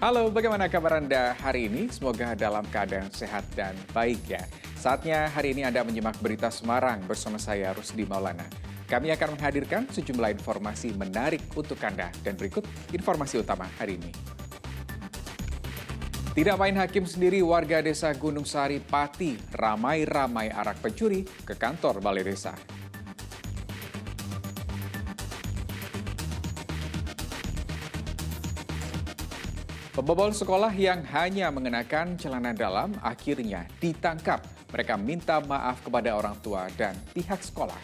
Halo, bagaimana kabar Anda hari ini? Semoga dalam keadaan sehat dan baik ya. Saatnya hari ini Anda menyimak berita Semarang bersama saya Rusdi Maulana. Kami akan menghadirkan sejumlah informasi menarik untuk Anda. Dan berikut informasi utama hari ini. Tidak main hakim sendiri, warga desa Gunung Sari Pati ramai-ramai arak pencuri ke kantor balai desa. Pembobol sekolah yang hanya mengenakan celana dalam akhirnya ditangkap. Mereka minta maaf kepada orang tua dan pihak sekolah.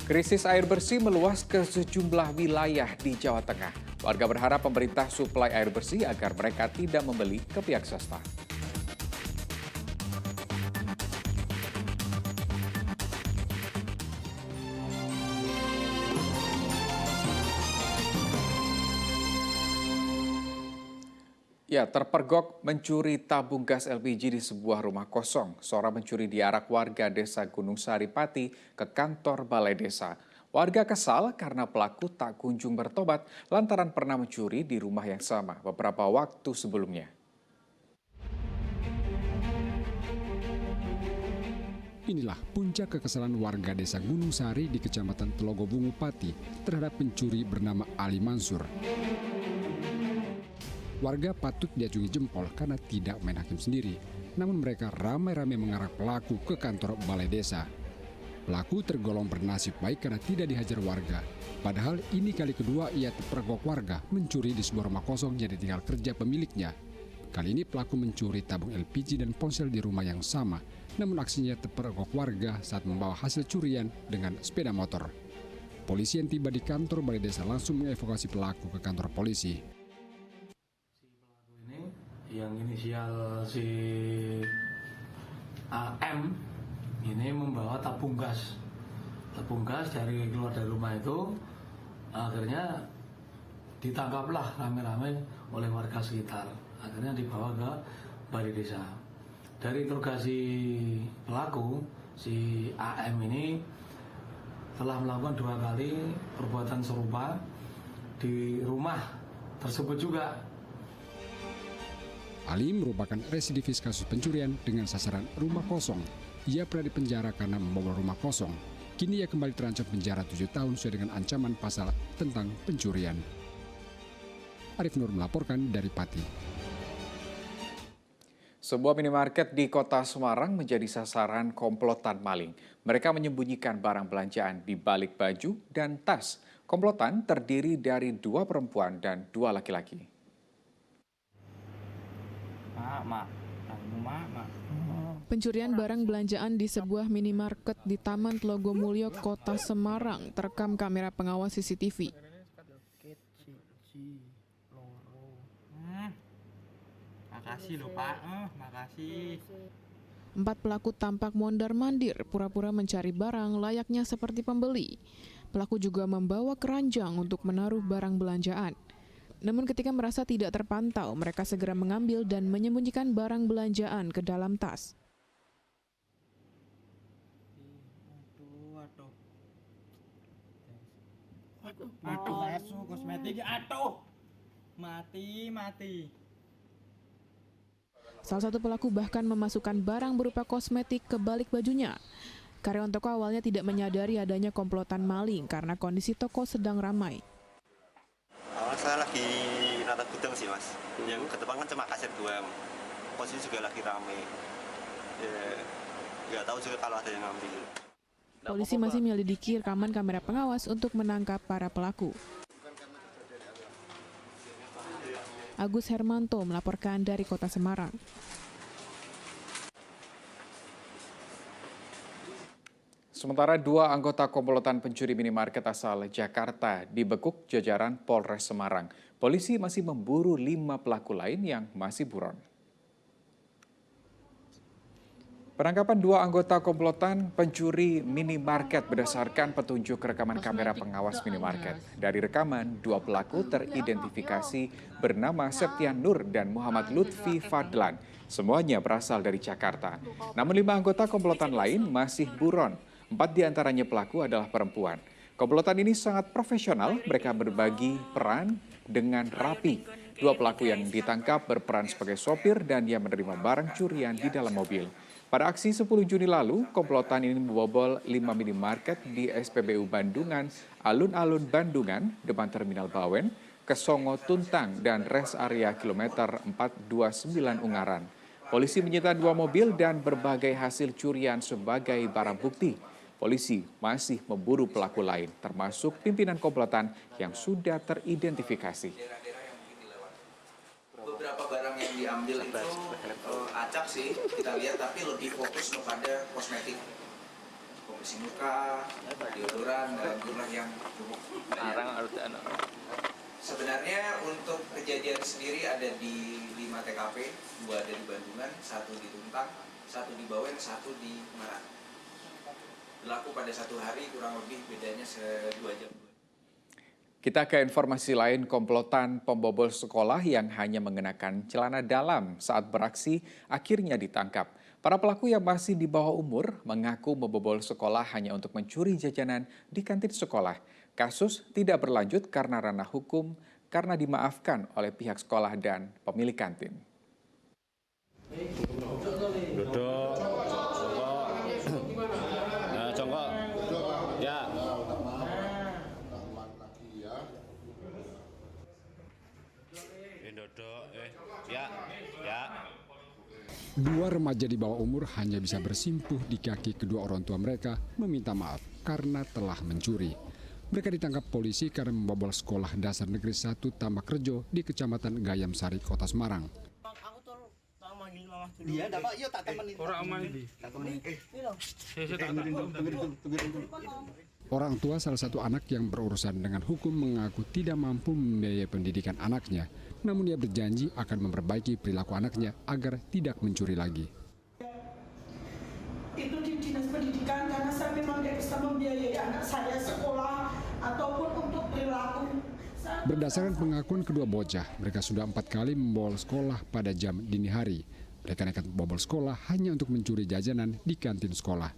Krisis air bersih meluas ke sejumlah wilayah di Jawa Tengah. Warga berharap pemerintah suplai air bersih agar mereka tidak membeli ke pihak swasta. Ya, terpergok mencuri tabung gas LPG di sebuah rumah kosong. Seorang pencuri diarak warga desa Gunung Sari Pati ke kantor balai desa. Warga kesal karena pelaku tak kunjung bertobat lantaran pernah mencuri di rumah yang sama beberapa waktu sebelumnya. Inilah puncak kekesalan warga desa Gunung Sari di Kecamatan Telogobungu Pati terhadap pencuri bernama Ali Mansur. Warga patut diacungi jempol karena tidak main hakim sendiri. Namun mereka ramai-ramai mengarak pelaku ke kantor balai desa. Pelaku tergolong bernasib baik karena tidak dihajar warga. Padahal ini kali kedua ia terpergok warga mencuri di sebuah rumah kosong yang ditinggal kerja pemiliknya. Kali ini pelaku mencuri tabung LPG dan ponsel di rumah yang sama. Namun aksinya terpergok warga saat membawa hasil curian dengan sepeda motor. Polisi yang tiba di kantor balai desa langsung mengevakuasi pelaku ke kantor polisi. Yang inisial si AM ini membawa tabung gas dari keluar dari rumah itu, akhirnya ditangkaplah rame-rame oleh warga sekitar, akhirnya dibawa ke balai desa. Dari interogasi pelaku, si AM ini telah melakukan 2 kali perbuatan serupa di rumah tersebut juga. Ali merupakan residivis kasus pencurian dengan sasaran rumah kosong. Ia pernah dipenjara karena membobol rumah kosong. Kini ia kembali terancam penjara 7 tahun sesuai dengan ancaman pasal tentang pencurian. Arif Nur melaporkan dari Pati. Sebuah minimarket di kota Semarang menjadi sasaran komplotan maling. Mereka menyembunyikan barang belanjaan di balik baju dan tas. Komplotan terdiri dari 2 perempuan dan 2 laki-laki. Pencurian barang belanjaan di sebuah minimarket di Taman Tlogomulyo, Kota Semarang terekam kamera pengawas CCTV. Makasih loh Pak, makasih. 4 pelaku tampak mondar-mandir, pura-pura mencari barang layaknya seperti pembeli. Pelaku juga membawa keranjang untuk menaruh barang belanjaan. Namun ketika merasa tidak terpantau, mereka segera mengambil dan menyembunyikan barang belanjaan ke dalam tas. Aduh, kosmetik, aduh, mati. Salah satu pelaku bahkan memasukkan barang berupa kosmetik ke balik bajunya. Karyawan toko awalnya tidak menyadari adanya komplotan maling karena kondisi toko sedang ramai. Saya lagi nata gudang sih mas, yang ke depan kan cuma kasir 2, posisi juga lagi rame, ya nggak tahu juga kalau ada yang ngambil. Polisi masih menyelidiki rekaman kamera pengawas untuk menangkap para pelaku. Agus Hermanto melaporkan dari Kota Semarang. Sementara 2 anggota komplotan pencuri minimarket asal Jakarta dibekuk jajaran Polres Semarang. Polisi masih memburu 5 pelaku lain yang masih buron. Penangkapan 2 anggota komplotan pencuri minimarket berdasarkan petunjuk rekaman kamera pengawas minimarket. Dari rekaman, 2 pelaku teridentifikasi bernama Septian Nur dan Muhammad Lutfi Fadlan. Semuanya berasal dari Jakarta. Namun 5 anggota komplotan lain masih buron. 4 diantaranya pelaku adalah perempuan. Komplotan ini sangat profesional, mereka berbagi peran dengan rapi. Dua pelaku yang ditangkap berperan sebagai sopir dan dia menerima barang curian di dalam mobil. Pada aksi 10 Juni lalu, komplotan ini membobol 5 minimarket di SPBU Bandungan, Alun-Alun Bandungan, depan Terminal Bawen, Kesongo Tuntang, dan res area kilometer 429 Ungaran. Polisi menyita 2 mobil dan berbagai hasil curian sebagai barang bukti. Polisi masih memburu pelaku lain, termasuk pimpinan komplotan yang sudah teridentifikasi. Beberapa barang yang diambil itu acak sih kita lihat, tapi lebih fokus kepada kosmetik, pembersih muka, deodoran, dan jumlah yang cukup banyak. Sebenarnya untuk kejadian sendiri ada di 5 TKP, 2 ada di Bandungan, 1 di Tuntang, 1 di Bawen, 1 di Marak. Berlaku pada 1 hari, kurang lebih bedanya 2 jam. Kita ke informasi lain, komplotan pembobol sekolah yang hanya mengenakan celana dalam saat beraksi akhirnya ditangkap. Para pelaku yang masih di bawah umur mengaku membobol sekolah hanya untuk mencuri jajanan di kantin sekolah. Kasus tidak berlanjut karena ranah hukum karena dimaafkan oleh pihak sekolah dan pemilik kantin. Duduk, jongkok, ya. Dua remaja di bawah umur hanya bisa bersimpuh di kaki kedua orang tua mereka meminta maaf karena telah mencuri. Mereka ditangkap polisi karena membobol sekolah dasar negeri 1 Tambakrejo di Kecamatan Gayam Sari, Kota Semarang. Dia dapat iya tak temenin. Orang aman di. Tak temenin. Orang tua salah satu anak yang berurusan dengan hukum mengaku tidak mampu membiayai pendidikan anaknya, namun ia berjanji akan memperbaiki perilaku anaknya agar tidak mencuri lagi. Itu di dinas pendidikan karena saya memang tidak bisa membiayai anak saya sekolah ataupun untuk perilaku. Berdasarkan pengakuan kedua bocah, mereka sudah 4 kali membobol sekolah pada jam dini hari. Mereka nekat membobol sekolah hanya untuk mencuri jajanan di kantin sekolah.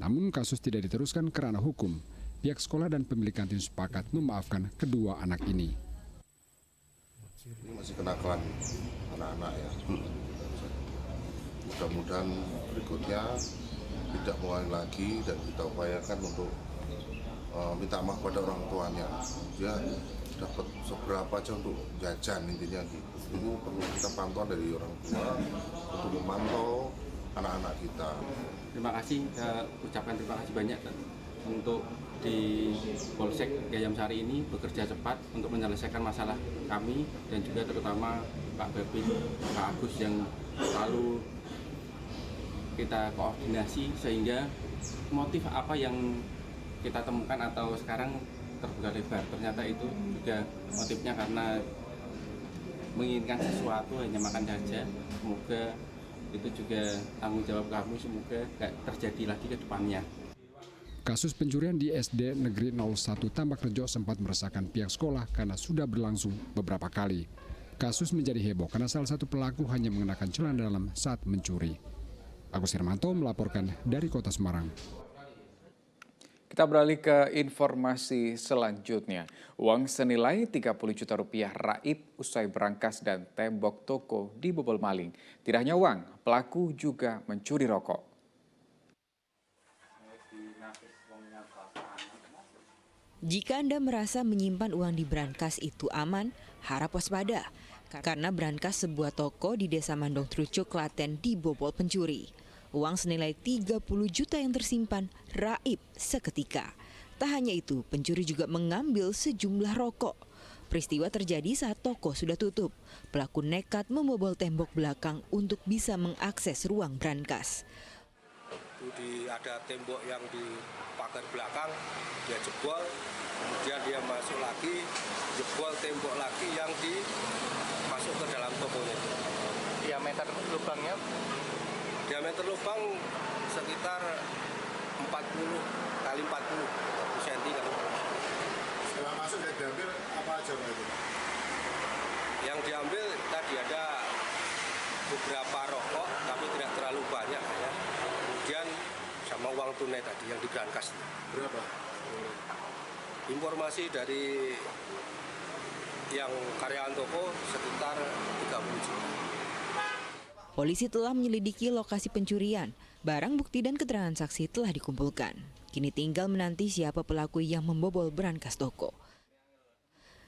Namun kasus tidak diteruskan ke ranah hukum. Pihak sekolah dan pemilik kantin sepakat memaafkan kedua anak ini. Ini masih kenakalan anak-anak ya. Mudah-mudahan berikutnya tidak mengulangi lagi dan kita upayakan untuk minta maaf pada orang tuanya. Dia dapat seberapa aja untuk jajan intinya gitu. Itu perlu kita pantauan dari orang tua untuk memantau anak-anak kita. Terima kasih, ucapkan terima kasih banyak untuk di Polsek Gayam Sari ini bekerja cepat untuk menyelesaikan masalah kami dan juga terutama Pak Babin, Pak Agus yang selalu kita koordinasi sehingga motif apa yang kita temukan atau sekarang terbuka lebar. Ternyata itu juga motifnya karena menginginkan sesuatu hanya makan saja. Semoga itu juga tanggung jawab kami, semoga tidak terjadi lagi ke depannya. Kasus pencurian di SD Negeri 01 Tambakrejo sempat meresahkan pihak sekolah karena sudah berlangsung beberapa kali. Kasus menjadi heboh karena salah satu pelaku hanya mengenakan celana dalam saat mencuri. Agus Hermanto melaporkan dari Kota Semarang. Kita beralih ke informasi selanjutnya. Uang senilai 30 juta rupiah raib usai berangkas dan tembok toko dibobol maling. Tidak hanya uang, pelaku juga mencuri rokok. Jika Anda merasa menyimpan uang di brankas itu aman, harap waspada. Karena brankas sebuah toko di Desa Mandong Trucuk, Klaten dibobol pencuri. Uang senilai 30 juta yang tersimpan raib seketika. Tak hanya itu, pencuri juga mengambil sejumlah rokok. Peristiwa terjadi saat toko sudah tutup. Pelaku nekat membobol tembok belakang untuk bisa mengakses ruang brankas. Ada tembok yang di pagar belakang, dia jebol, kemudian dia masuk lagi, jebol tembok lagi yang masuk ke dalam tokonya. Diameter lubangnya? Diameter lubang sekitar 40 kali 40 cm kan. Setelah masuk dan diambil apa aja itu? Yang diambil tadi ada beberapa rokok, tapi tidak terlalu banyak ya. Kemudian sama uang tunai tadi yang di brankas. Berapa? Informasi dari yang karyawan toko sekitar 30 juta. Polisi telah menyelidiki lokasi pencurian. Barang bukti dan keterangan saksi telah dikumpulkan. Kini tinggal menanti siapa pelaku yang membobol brankas toko.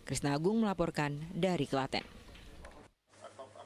Krisna Agung melaporkan dari Klaten.